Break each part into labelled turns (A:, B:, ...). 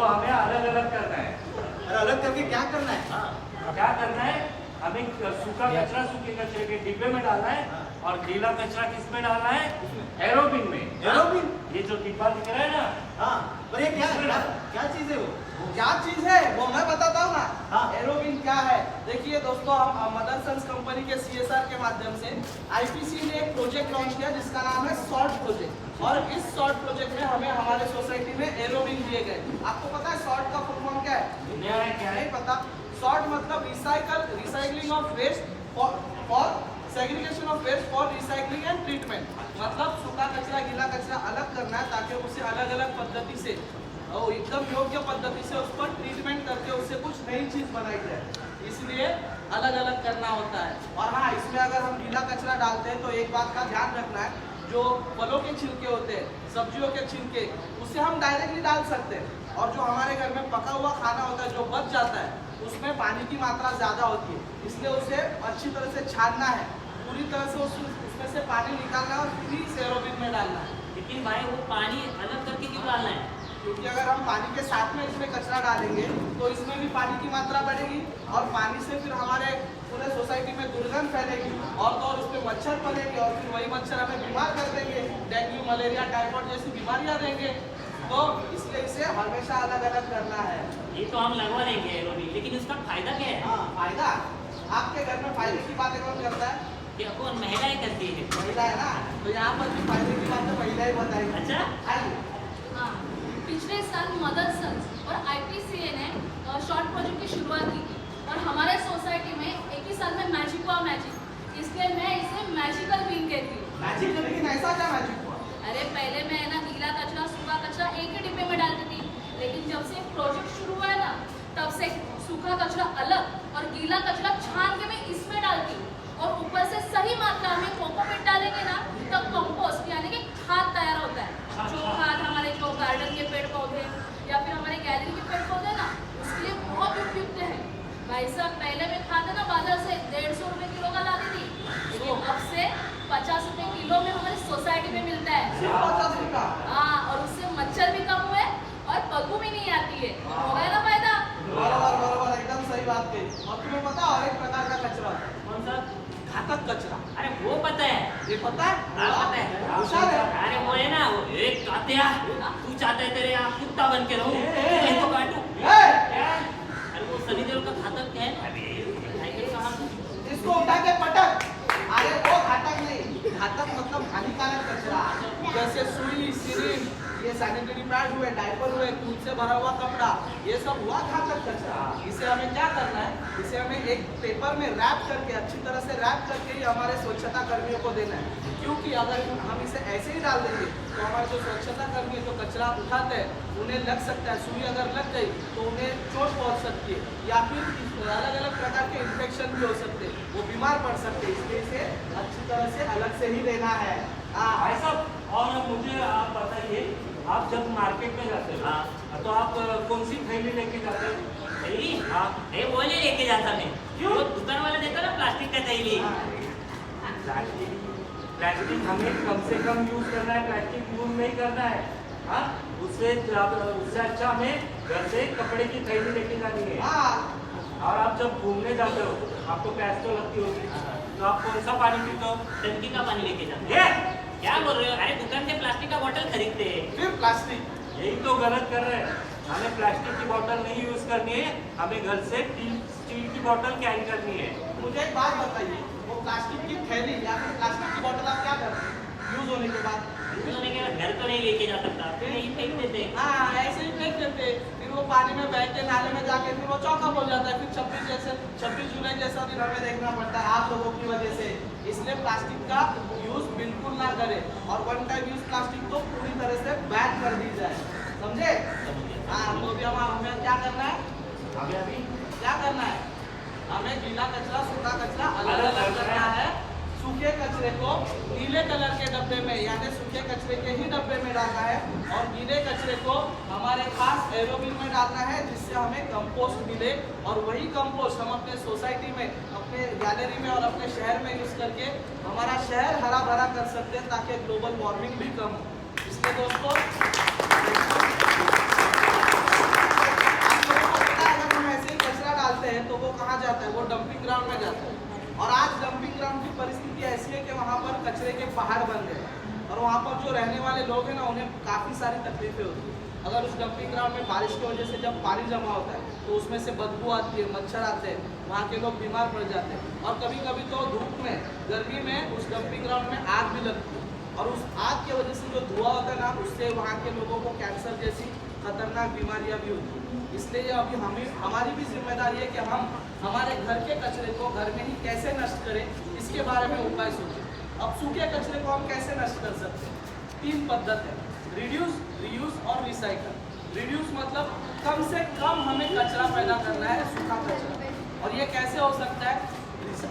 A: वो हमें अलग अलग करना है।
B: अरे अलग करके क्या करना है?
A: हाँ, क्या करना है, हमें सूखा कचरा सूखे कचरे के डिब्बे में डालना है और गीला कचरा किस में डालना है, एरोबिन में।
B: एरोबिन?
A: ये जो डिब्बा दिख रहा है ना,
B: हाँ, पर ये क्या क्या चीज है वो?
C: क्या चीज है वो मैं बताता हूँ ना।
B: हाँ।
C: एरोबिन क्या है? देखिए दोस्तों, हम मदरसन्स कंपनी के CSR के माध्यम से IPC ने एक प्रोजेक्ट लॉन्च किया जिसका नाम है सॉल्ट प्रोजेक्ट। और इस सॉल्ट प्रोजेक्ट में हमें हमारे सोसाइटी में एरोबिन दिए गए। आपको पता है सॉल्ट का फुल फॉर्म क्या है?
A: दुनिया में क्या है
C: नहीं पता? सॉर्ट मतलब recycling of waste for segregation of waste for recycling and treatment. मतलब सूखा कचरा गीला कचरा अलग करना है ताकि उसे अलग अलग पद्धति से और एकदम योग्य पद्धति से उस पर ट्रीटमेंट करके उससे कुछ नई चीज बनाई जाए, इसलिए अलग अलग करना होता है। और हाँ, इसमें अगर हम गीला कचरा डालते हैं तो एक बात का ध्यान रखना है, जो फलों के छिलके होते हैं, सब्जियों के छिलके, उसे हम डायरेक्टली डाल सकते हैं। और जो हमारे घर में पका हुआ खाना होता है जो बच जाता है उसमें पानी की मात्रा ज़्यादा होती है, इसलिए उसे अच्छी तरह से छानना है, पूरी तरह से उसमें से पानी निकालना है और फिर ही एरोबिन में डालना है।
D: लेकिन भाई वो पानी अलग करके क्यों डालना है?
C: क्योंकि अगर हम पानी के साथ में इसमें कचरा डालेंगे तो इसमें भी पानी की मात्रा बढ़ेगी और पानी से फिर हमारे पूरे सोसाइटी में दुर्गंध फैलेगी और तो और उसमें मच्छर पलेंगे और फिर वही मच्छर हमें बीमार कर देंगे, डेंगू मलेरिया टाइफाइड जैसी बीमारियां देंगे। तो इसलिए इसे हमेशा अलग अलग करना है।
D: ये तो हम लगवा देंगे एरोबिन, लेकिन उसका फायदा क्या है?
C: हाँ, फायदा आपके घर में फायदे की बातें कौन करता है?
D: कि कौन महिलाएं करती है?
C: महिला है ना, तो यहाँ पर भी फायदे की बातें महिला ही बताएंगी।
D: अच्छा,
C: आइए।
E: हाँ, पिछले साल मदरसन्स और IPCA ने शॉर्ट प्रोजेक्ट की शुरुआत की थी और हमारे सोसाइटी में एक ही साल में मैजिक हुआ मैजिक, इसलिए मैं इसे मैजिकल बीन कहती हूँ।
C: मैजिक? लेकिन ऐसा क्या मैजिक हुआ?
E: अरे पहले मैं ना गीला कचरा सूखा कचरा एक ही डिब्बे में डालती थी, लेकिन जब से प्रोजेक्ट शुरू हुआ है ना तब से सूखा कचरा अलग और गीला कचरा छान के मैं इसमें डालती हूँ और ऊपर से सही मात्रा में कोकोपीट डालेंगे ना तब कंपोस्ट यानी कि खाद तैयार होता है। जो खाद हमारे जो गार्डन के पेड़ पौधे या फिर हमारे गैलरी के पेड़ पौधे ना उसके लिए बहुत उपयुक्त है। भाई साहब, पहले मैं खाद ना बाजार से 150 रुपये किलो का लाती थी, लेकिन अब से 50 रुपये किलो में हमारी सोसाइटी में मिलता है।
C: 50 रुपया?
E: हाँ, और उससे मच्छर भी कम हुए और बदबू भी नहीं आती है। हो गया ना फायदा?
C: बराबर बराबर, एकदम सही बात कही। और तुम्हें पता है और एक प्रकार का कचरा होता है,
D: कौन सा?
C: घातक कचरा।
D: अरे वो पता है।
C: ये पता है?
D: हाँ, पता है।
C: होशियार है।
D: अरे वो है ना, वो एक कातिया, तू चाहता है तेरे यहाँ कुत्ता बन के रहूं, मैं तो काटूं। अरे वो सनी देओल का घातक है। टाइगर साहब,
C: इसको उठा के पटक। अरे वो घातक नहीं, घातक मतलब हानिकारक कचरा, जैसे सुई सिरिंज, ये सैनिटरी पैड हुए, डायपर हुए, खून से भरा हुआ कपड़ा, ये सब हुआ घातक कचरा। इसे हमें क्या करना है, इसे हमें एक पेपर में रैप करके अच्छी तरह से रैप करके ही हमारे स्वच्छता कर्मियों को देना है। क्योंकि अगर हम इसे ऐसे ही डाल देंगे तो हमारे जो स्वच्छता कर्मी जो कचरा उठाते हैं उन्हें लग सकता है, सुई अगर लग गई तो उन्हें चोट पहुँच सकती है या फिर अलग अलग प्रकार के इन्फेक्शन भी हो सकते हैं, वो बीमार पड़ सकते हैं। इसलिए इसे अच्छी तरह से अलग से ही लेना है।
A: भाई साहब, और मुझे आप बताइए, आप जब मार्केट में जाते हो तो आप कौन सी थैली लेके जाते हो?
D: थैली?
A: हाँ,
D: अरे वो नहीं लेके जाता मैं।
A: क्यों?
D: वो दुकान वाला देता ना प्लास्टिक का थैली।
A: प्लास्टिक हमें कम से कम यूज करना है, प्लास्टिक यूज नहीं करना है। हाँ, उससे अच्छा हमें घर से कपड़े की थैली लेके जानी है। और आप जब घूमने जाते हो आपको प्यास तो लगती होगी, तो आप कौन सा पानी पीते हो?
D: टंकी का पानी लेके जाते हैं। क्या बोल रहे हो? अरे दुकान से प्लास्टिक का बोतल खरीदते हैं।
C: फिर प्लास्टिक?
A: यही तो गलत कर रहे हैं। हमें प्लास्टिक की बोतल नहीं यूज करनी है, हमें घर से स्टील की बोतल कैरी करनी है।
C: मुझे एक बात बताइए, वो प्लास्टिक की थैली या फिर प्लास्टिक की बोतल आप क्या करते हैं यूज होने के बाद?
D: यूज होने के बाद घर तो नहीं लेके जा सकता, फिर यही फेंक देते हैं।
C: हाँ, ऐसे ही फेंक देते हैं। फिर वो पानी में बह के नाले में जाके फिर वो चौकअप हो जाता है। फिर 26 जुलाई जैसा दिन हमें देखना पड़ता है आप लोगों की वजह से। इसलिए प्लास्टिक का यूज बिल्कुल ना करें और वन टाइम यूज प्लास्टिक को पूरी तरह से बैन कर दी जाए, समझे? हाँ, तो अभी हमें क्या करना है?
A: अभी
C: क्या करना है? हमें गीला कचरा सूखा कचरा अलग अलग करना है। सूखे कचरे को नीले कलर के डब्बे में यानी सूखे कचरे के ही डब्बे में डालना है और गीले कचरे को हमारे खास एरोबिन में डालना है, जिससे हमें कंपोस्ट मिले और वही कंपोस्ट हम अपने सोसाइटी में, अपने गैलरी में और अपने शहर में यूज करके हमारा शहर हरा भरा कर सकते हैं ताकि ग्लोबल वार्मिंग भी कम हो। इसलिए दोस्तों एक पहाड़ बन गया और वहाँ पर जो रहने वाले लोग हैं ना उन्हें काफ़ी सारी तकलीफें होती हैं। अगर उस डंपिंग ग्राउंड में बारिश की वजह से जब पानी जमा होता है तो उसमें से बदबू आती है, मच्छर आते हैं, वहाँ के लोग बीमार पड़ जाते हैं और कभी कभी तो धूप में, गर्मी में उस डंपिंग ग्राउंड में आग भी लगती है और उस आग की वजह से जो धुआं होता है ना उससे वहाँ के लोगों को कैंसर जैसी खतरनाक बीमारियाँ भी होती हैं। इसलिए अभी हमारी भी जिम्मेदारी है कि हम हमारे घर के कचरे को घर में ही कैसे नष्ट करें, इसके बारे में उपाय सोचें। अब सूखे कचरे को हम कैसे नष्ट कर सकते हैं? 3 पद्धति है, रिड्यूस, रीयूज और रिसाइकल। रिड्यूस मतलब कम से कम हमें कचरा पैदा करना है, सूखा कचरा, और ये कैसे हो सकता है?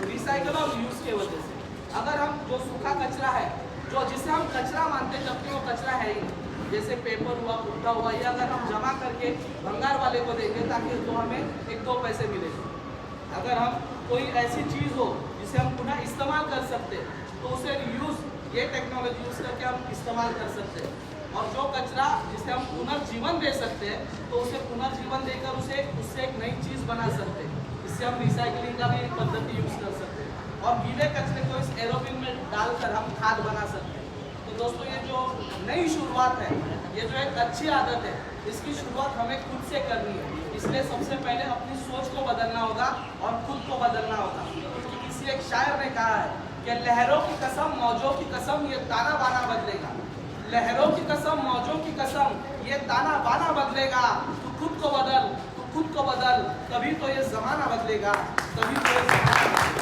C: रिसाइकल और रीयूज के वजह से। अगर हम जो सूखा कचरा है, जो जिसे हम कचरा मानते हैं जबकि वो कचरा है ही नहीं, जैसे पेपर हुआ, कुत्ता हुआ, ये अगर हम जमा करके भंगार वाले को देंगे ताकि तो हमें 1-2 पैसे मिलेंगे। अगर हम कोई ऐसी चीज़ हो जिसे हम पुनः इस्तेमाल कर सकते हैं तो उसे यूज़, ये टेक्नोलॉजी यूज़ करके हम इस्तेमाल कर सकते हैं। और जो कचरा जिसे हम पुनर्जीवन दे सकते हैं तो उसे पुनर्जीवन देकर उससे एक नई चीज़ बना सकते हैं। इससे हम रिसाइकलिंग का भी एक पद्धति यूज़ कर सकते हैं और गीले कचरे को इस एरोबिन में डालकर हम खाद बना सकते हैं। तो दोस्तों ये जो नई शुरुआत है, ये जो एक अच्छी आदत है, इसकी शुरुआत हमें खुद से करनी है। इसलिए सबसे पहले अपनी सोच को बदलना होगा और खुद को बदलना होगा। क्योंकि किसी एक शायर ने कहा है कि लहरों की कसम, मौजों की कसम, ये ताना बाना बदलेगा। लहरों की कसम, मौजों की कसम, ये ताना बाना बदलेगा। तू खुद को बदल, तू खुद को बदल, तभी तो ये जमाना बदलेगा, तभी तो ये जमाना बदलेगा।